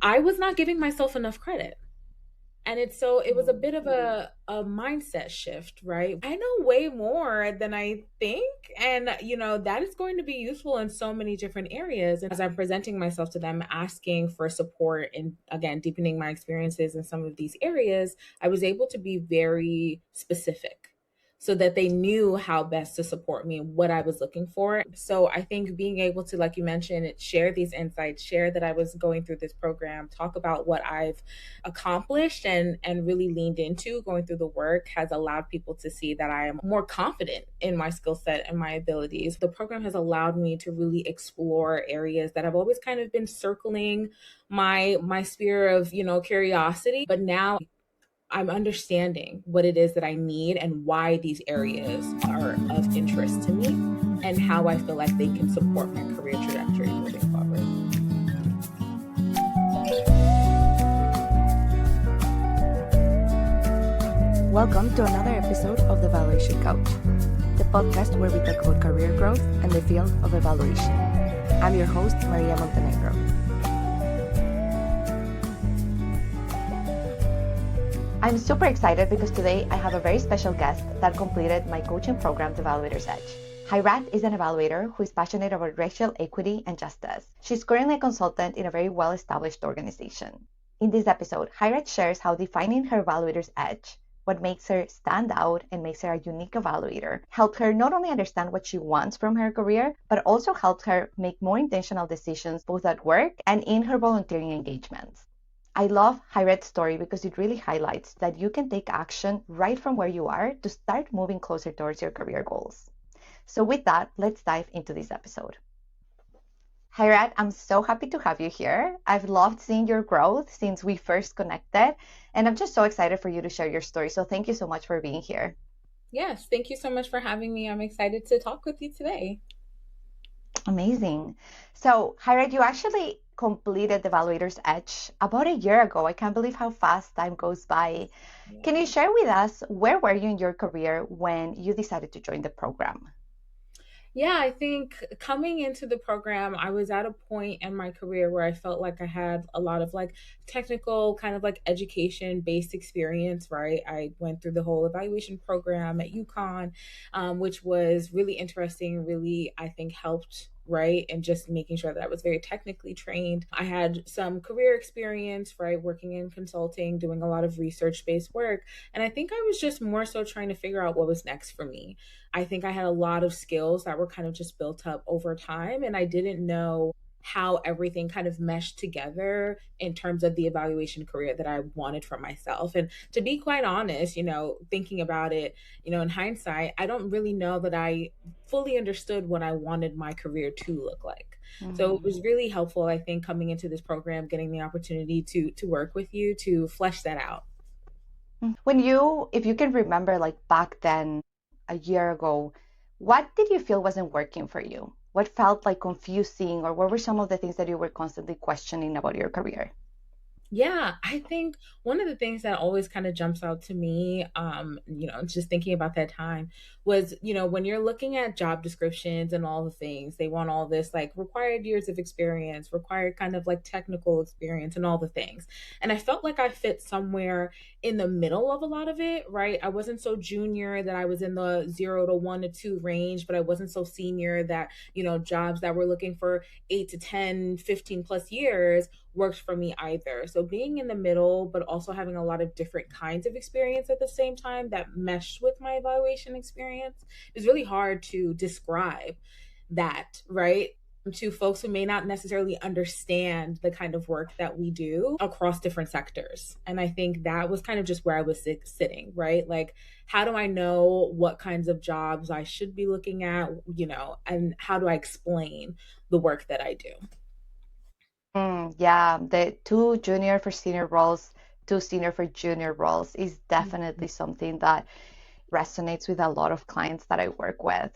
I was not giving myself enough credit. And it was a bit of a mindset shift, right? I know way more than I think. And, that is going to be useful in so many different areas. And as I'm presenting myself to them, asking for support and again, deepening my experiences in some of these areas, I was able to be very specific so that they knew how best to support me, what I was looking for. So I think being able to, like you mentioned, share these insights, share that I was going through this program, talk about what I've accomplished and really leaned into going through the work has allowed people to see that I am more confident in my skill set and my abilities. The program has allowed me to really explore areas that have always kind of been circling my sphere of, curiosity, but now I'm understanding what it is that I need and why these areas are of interest to me and how I feel like they can support my career trajectory moving forward. Welcome to another episode of The Evaluation Couch, the podcast where we talk about career growth and the field of evaluation. I'm your host, Maria Montenegro. I'm super excited because today I have a very special guest that completed my coaching program, The Evaluator's Edge. Hairat is an evaluator who is passionate about racial equity and justice. She's currently a consultant in a very well-established organization. In this episode, Hairat shares how defining her evaluator's edge, what makes her stand out and makes her a unique evaluator, helped her not only understand what she wants from her career, but also helped her make more intentional decisions both at work and in her volunteering engagements. I love Hairat's story because it really highlights that you can take action right from where you are to start moving closer towards your career goals. So with that, let's dive into this episode. Hairat, I'm so happy to have you here. I've loved seeing your growth since we first connected, and I'm just so excited for you to share your story. So thank you so much for being here. Yes, thank you so much for having me. I'm excited to talk with you today. Amazing. So, Hairat, you actually completed the Evaluator's Edge about a year ago. I can't believe how fast time goes by. Can you share with us where were you in your career when you decided to join the program? Yeah, I think coming into the program, I was at a point in my career where I felt like I had a lot of like technical kind of like education based experience, right? I went through the whole evaluation program at UConn, which was really interesting, really, I think helped, right? And just making sure that I was very technically trained. I had some career experience, right? Working in consulting, doing a lot of research based work. And I think I was just more so trying to figure out what was next for me. I think I had a lot of skills that were kind of just built up over time, and I didn't know how everything kind of meshed together in terms of the evaluation career that I wanted for myself. And to be quite honest, thinking about it, in hindsight, I don't really know that I fully understood what I wanted my career to look like. So it Mhm. was really helpful, I think, coming into this program, getting the opportunity to work with you to flesh that out. If you can remember, like back then, a year ago, what did you feel wasn't working for you? What felt like confusing, or what were some of the things that you were constantly questioning about your career? Yeah, I think one of the things that always kind of jumps out to me, just thinking about that time was, when you're looking at job descriptions and all the things, they want all this like required years of experience, required kind of like technical experience and all the things. And I felt like I fit somewhere in the middle of a lot of it, right? I wasn't so junior that I was in the 0 to 1 to 2 range, but I wasn't so senior that, jobs that were looking for 8 to 10, 15 plus years worked for me either. So being in the middle, but also having a lot of different kinds of experience at the same time that meshed with my evaluation experience is really hard to describe that, right? To folks who may not necessarily understand the kind of work that we do across different sectors. And I think that was kind of just where I was sitting, right? Like, how do I know what kinds of jobs I should be looking at, and how do I explain the work that I do? Yeah, the two junior for senior roles, two senior for junior roles is definitely something that resonates with a lot of clients that I work with.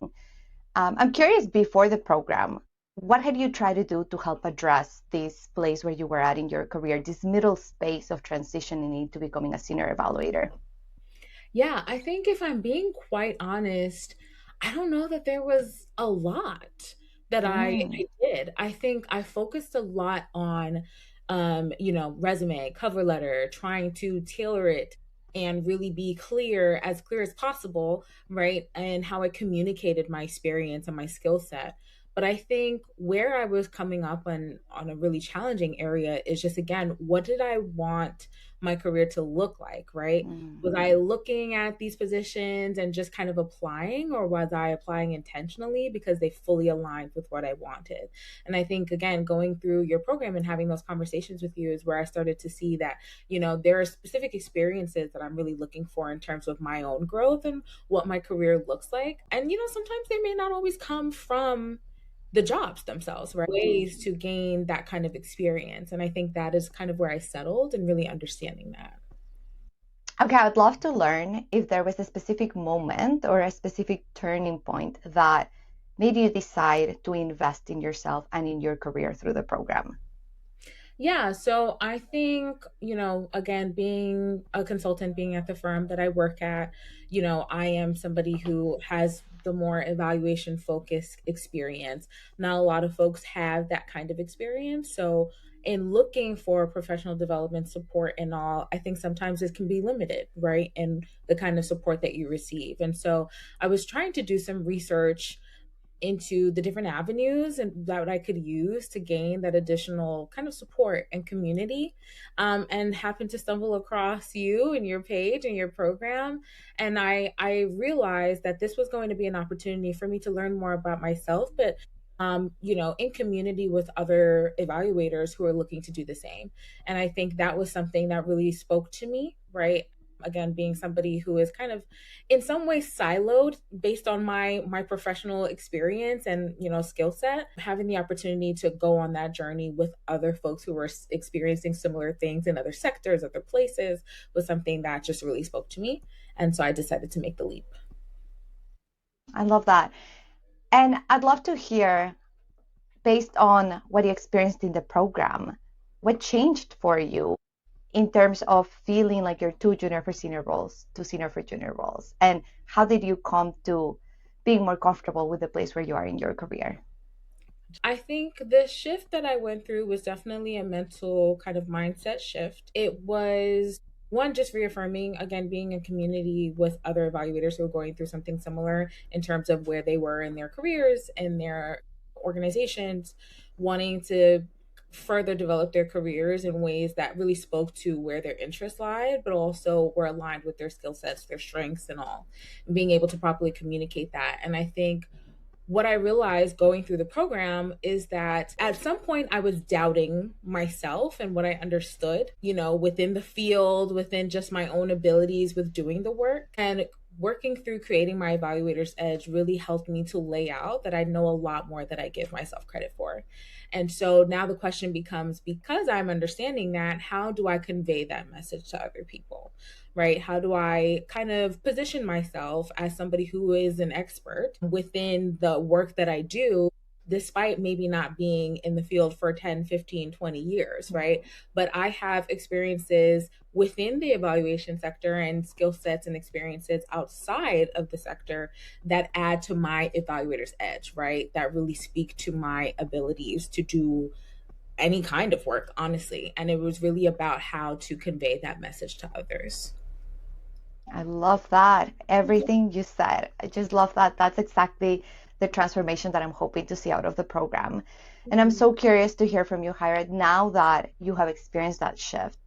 I'm curious, before the program, what had you tried to do to help address this place where you were at in your career, this middle space of transitioning into becoming a senior evaluator? Yeah, I think if I'm being quite honest, I don't know that there was a lot that I Mm, did. I think I focused a lot on resume, cover letter, trying to tailor it and really be clear, as clear as possible, right? And how I communicated my experience and my skill set. But I think where I was coming up on a really challenging area is just, again, what did I want my career to look like, right? Mm. Was I looking at these positions and just kind of applying, or was I applying intentionally because they fully aligned with what I wanted? And I think, again, going through your program and having those conversations with you is where I started to see that, there are specific experiences that I'm really looking for in terms of my own growth and what my career looks like. And, sometimes they may not always come from the jobs themselves, right? Ways to gain that kind of experience. And I think that is kind of where I settled and really understanding that. Okay, I'd love to learn if there was a specific moment or a specific turning point that made you decide to invest in yourself and in your career through the program. Yeah, so I think, again, being a consultant, being at the firm that I work at, I am somebody who has the more evaluation focused experience. Not a lot of folks have that kind of experience. So, in looking for professional development support and all, I think sometimes it can be limited, right? And the kind of support that you receive. And so, I was trying to do some research into the different avenues and that I could use to gain that additional kind of support and community, and happened to stumble across you and your page and your program. And I realized that this was going to be an opportunity for me to learn more about myself, but in community with other evaluators who are looking to do the same. And I think that was something that really spoke to me, right? Again, being somebody who is kind of in some ways siloed based on my professional experience and skill set, having the opportunity to go on that journey with other folks who were experiencing similar things in other sectors, other places, was something that just really spoke to me. And so I decided to make the leap. I love that. And I'd love to hear, based on what you experienced in the program, what changed for you in terms of feeling like you're too junior for senior roles to senior for junior roles? And how did you come to being more comfortable with the place where you are in your career? I think the shift that I went through was definitely a mental kind of mindset shift. It was one, just reaffirming, again, being in community with other evaluators who are going through something similar in terms of where they were in their careers and their organizations, wanting to further develop their careers in ways that really spoke to where their interests lied, but also were aligned with their skill sets, their strengths, and all, and being able to properly communicate that. And I think what I realized going through the program is that at some point I was doubting myself and what I understood, within the field, within just my own abilities with doing the work. And working through creating my evaluator's edge really helped me to lay out that I know a lot more that I give myself credit for. And so now the question becomes, because I'm understanding that, how do I convey that message to other people? Right? How do I kind of position myself as somebody who is an expert within the work that I do, despite maybe not being in the field for 10, 15, 20 years, right? But I have experiences within the evaluation sector and skill sets and experiences outside of the sector that add to my evaluator's edge, right? That really speak to my abilities to do any kind of work, honestly. And it was really about how to convey that message to others. I love that. Everything you said. I just love that. That's exactly the transformation that I'm hoping to see out of the program. And I'm so curious to hear from you, Hired, now that you have experienced that shift.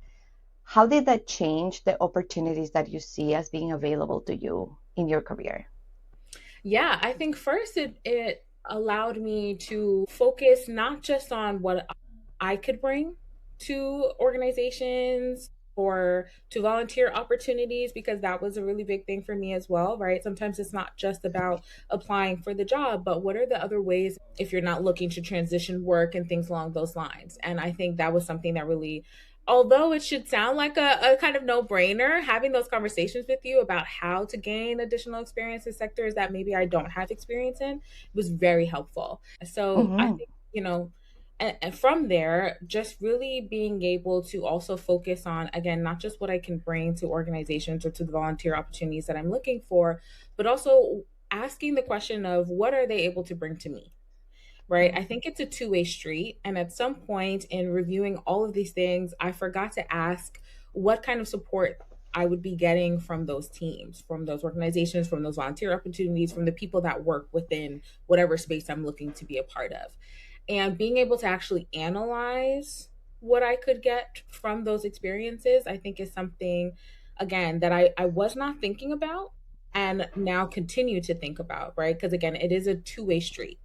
How did that change the opportunities that you see as being available to you in your career? Yeah, I think first it allowed me to focus not just on what I could bring to organizations or to volunteer opportunities, because that was a really big thing for me as well, right? Sometimes it's not just about applying for the job, but what are the other ways if you're not looking to transition work and things along those lines. And I think that was something that really, although it should sound like a kind of no brainer, having those conversations with you about how to gain additional experience in sectors that maybe I don't have experience in was very helpful. So I Hmm. think, and from there, just really being able to also focus on, again, not just what I can bring to organizations or to the volunteer opportunities that I'm looking for, but also asking the question of what are they able to bring to me? right? I Mm. think it's a two-way street. And at some point in reviewing all of these things, I forgot to ask what kind of support I would be getting from those teams, from those organizations, from those volunteer opportunities, from the people that work within whatever space I'm looking to be a part of. And being able to actually analyze what I could get from those experiences, I think is something, again, that I was not thinking about and now continue to think about, right? Because again, it is a two-way street.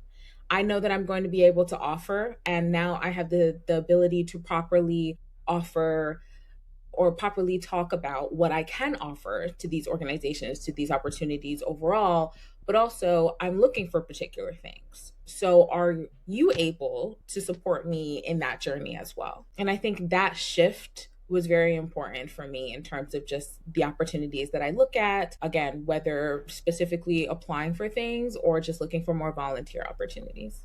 I know that I'm going to be able to offer, and now I have the ability to properly offer or properly talk about what I can offer to these organizations, to these opportunities overall, but also I'm looking for particular things. So, are you able to support me in that journey as well? And I think that shift was very important for me in terms of just the opportunities that I look at. Again, whether specifically applying for things or just looking for more volunteer opportunities.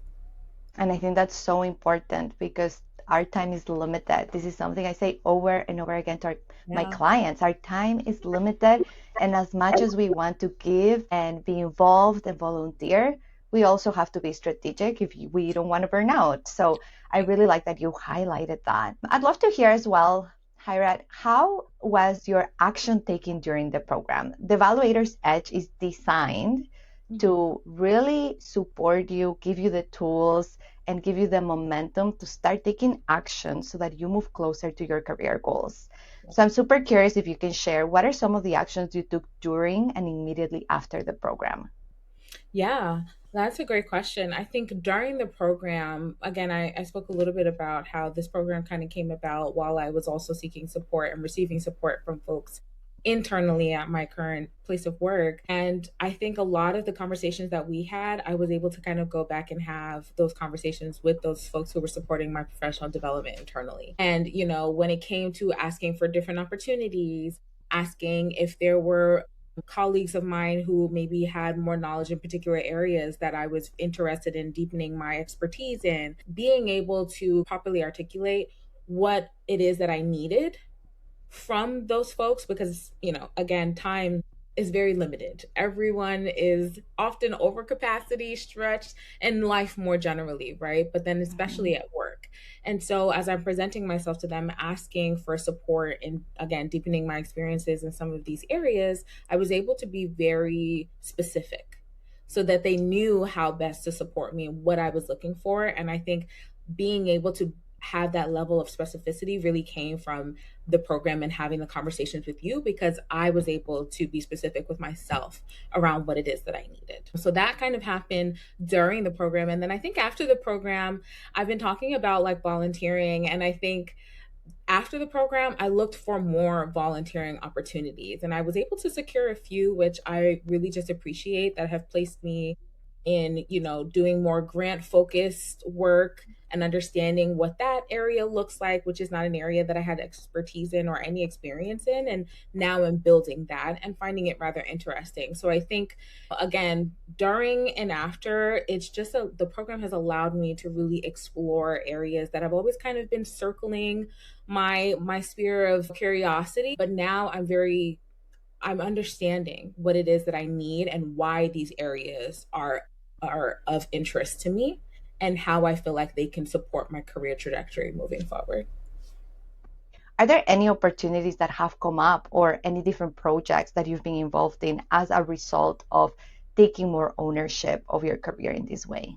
And I think that's so important because our time is limited. This is something I say over and over again to my Yeah. clients. Our time is limited. And as much as we want to give and be involved and volunteer, we also have to be strategic if we don't want to burn out. So I really like that you highlighted that. I'd love to hear as well, Hirat, how was your action taken during the program? The Evaluator's Edge is designed Mhm. to really support you, give you the tools, and give you the momentum to start taking action so that you move closer to your career goals. So I'm super curious if you can share what are some of the actions you took during and immediately after the program? Yeah, that's a great question. I think during the program, again, I spoke a little bit about how this program kind of came about while I was also seeking support and receiving support from folks internally at my current place of work. And I think a lot of the conversations that we had, I was able to kind of go back and have those conversations with those folks who were supporting my professional development internally. And, when it came to asking for different opportunities, asking if there were colleagues of mine who maybe had more knowledge in particular areas that I was interested in deepening my expertise in, being able to properly articulate what it is that I needed from those folks because, again, time is very limited. Everyone is often over capacity, stretched, and life more generally, right? But then, Mhm. especially at work. And so, as I'm presenting myself to them, asking for support and, again, deepening my experiences in some of these areas, I was able to be very specific so that they knew how best to support me and what I was looking for. And I think being able to have that level of specificity really came from the program and having the conversations with you because I was able to be specific with myself around what it is that I needed. So that kind of happened during the program. And then I think after the program, I've been talking about like volunteering. And I think after the program, I looked for more volunteering opportunities and I was able to secure a few, which I really just appreciate that have placed me in, doing more grant focused work and understanding what that area looks like, which is not an area that I had expertise in or any experience in. And now I'm building that and finding it rather interesting. So I think, again, during and after, it's just the program has allowed me to really explore areas that I've always kind of been circling my sphere of curiosity, but now I'm understanding what it is that I need and why these areas are of interest to me and how I feel like they can support my career trajectory moving forward. Are there any opportunities that have come up or any different projects that you've been involved in as a result of taking more ownership of your career in this way?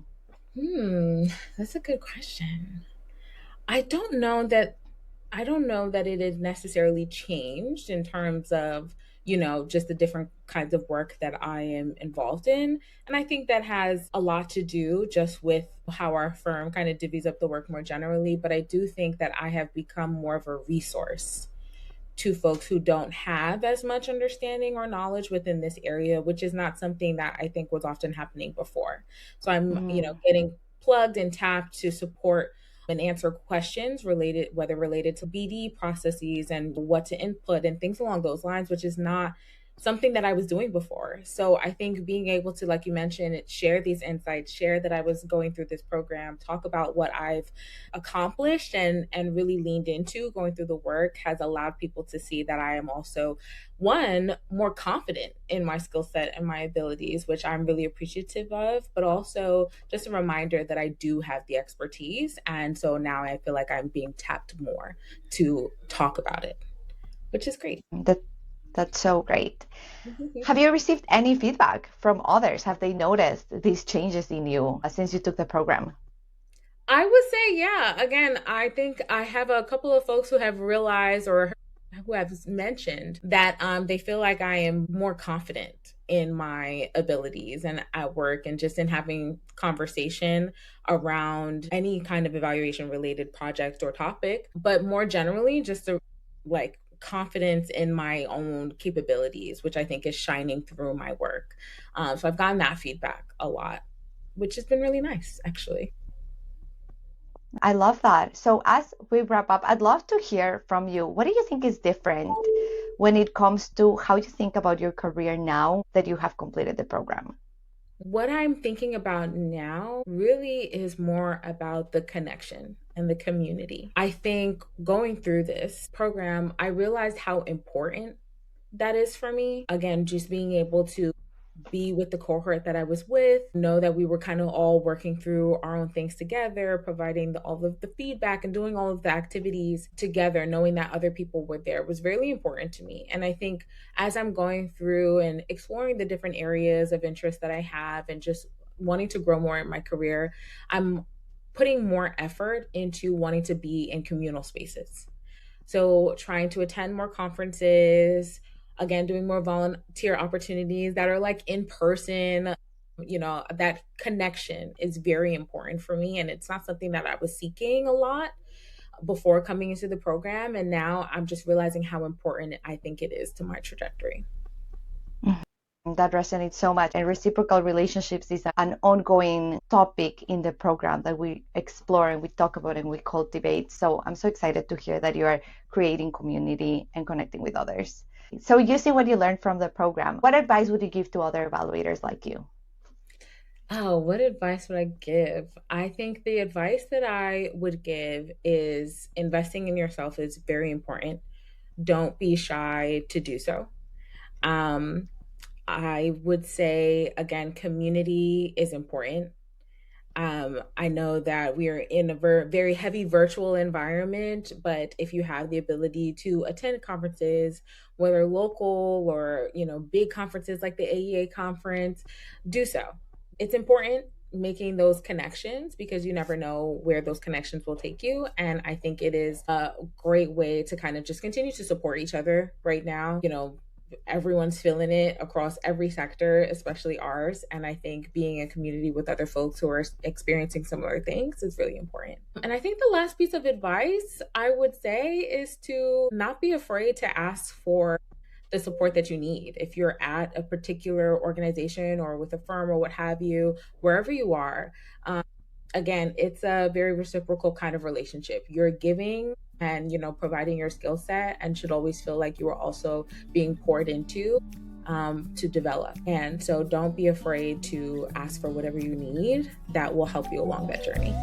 That's a good question. I don't know that I don't know that it is necessarily changed in terms of, just the different kinds of work that I am involved in. And I think that has a lot to do just with how our firm kind of divvies up the work more generally. But I do think that I have become more of a resource to folks who don't have as much understanding or knowledge within this area, which is not something that I think was often happening before. So I'm, Mm. getting plugged and tapped to support and answer questions whether related to BD processes and what to input and things along those lines, which is not something that I was doing before. So I think being able to, like you mentioned, share these insights, share that I was going through this program, talk about what I've accomplished and really leaned into going through the work has allowed people to see that I am also one more confident in my skill set and my abilities, which I'm really appreciative of, but also just a reminder that I do have the expertise. And so now I feel like I'm being tapped more to talk about it, which is great. That that's so great. Have you received any feedback from others? Have they noticed these changes in you since you took the program? I would say, yeah. Again, I think I have a couple of folks who have realized or who have mentioned that they feel like I am more confident in my abilities and at work and just in having conversation around any kind of evaluation related project or topic, but more generally, just a like confidence in my own capabilities, which I think is shining through my work. So I've gotten that feedback a lot, which has been really nice, actually. I love that. So, as we wrap up, I'd love to hear from you. What do you think is different when it comes to how you think about your career now that you have completed the program? What I'm thinking about now really is more about the connection and the community. I think going through this program, I realized how important that is for me. Again, just being able to be with the cohort that I was with, know that we were kind of all working through our own things together, providing all of the feedback and doing all of the activities together, knowing that other people were there was really important to me. And I think as I'm going through and exploring the different areas of interest that I have and just wanting to grow more in my career, I'm putting more effort into wanting to be in communal spaces. So trying to attend more conferences, again, doing more volunteer opportunities that are like in person. That connection is very important for me. And it's not something that I was seeking a lot before coming into the program. And now I'm just realizing how important I think it is to my trajectory. That resonates so much. And reciprocal relationships is an ongoing topic in the program that we explore and we talk about and we cultivate. So I'm so excited to hear that you are creating community and connecting with others. So, using what you learned from the program, what advice would you give to other evaluators like you? Oh, what advice would I give? I think the advice that I would give is investing in yourself is very important. Don't be shy to do so. Um, I would say, again, community is important. I know that we are in a very heavy virtual environment, but if you have the ability to attend conferences, whether local or big conferences like the AEA conference, do so. It's important making those connections because you never know where those connections will take you. And I think it is a great way to kind of just continue to support each other right now. Everyone's feeling it across every sector, especially ours. And I think being in community with other folks who are experiencing similar things is really important. And I think the last piece of advice I would say is to not be afraid to ask for the support that you need. If you're at a particular organization or with a firm or what have you, wherever you are, again, it's a very reciprocal kind of relationship. You're giving and providing your skill set and should always feel like you are also being poured into to develop. And so don't be afraid to ask for whatever you need that will help you along that journey.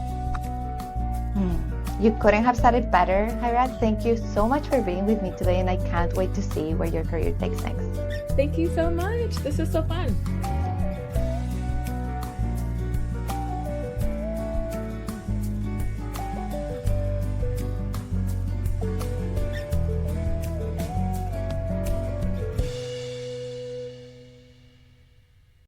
You couldn't have said it better, Hairat. Thank you so much for being with me today, and I can't wait to see where your career takes next. Thank you so much. This is so fun.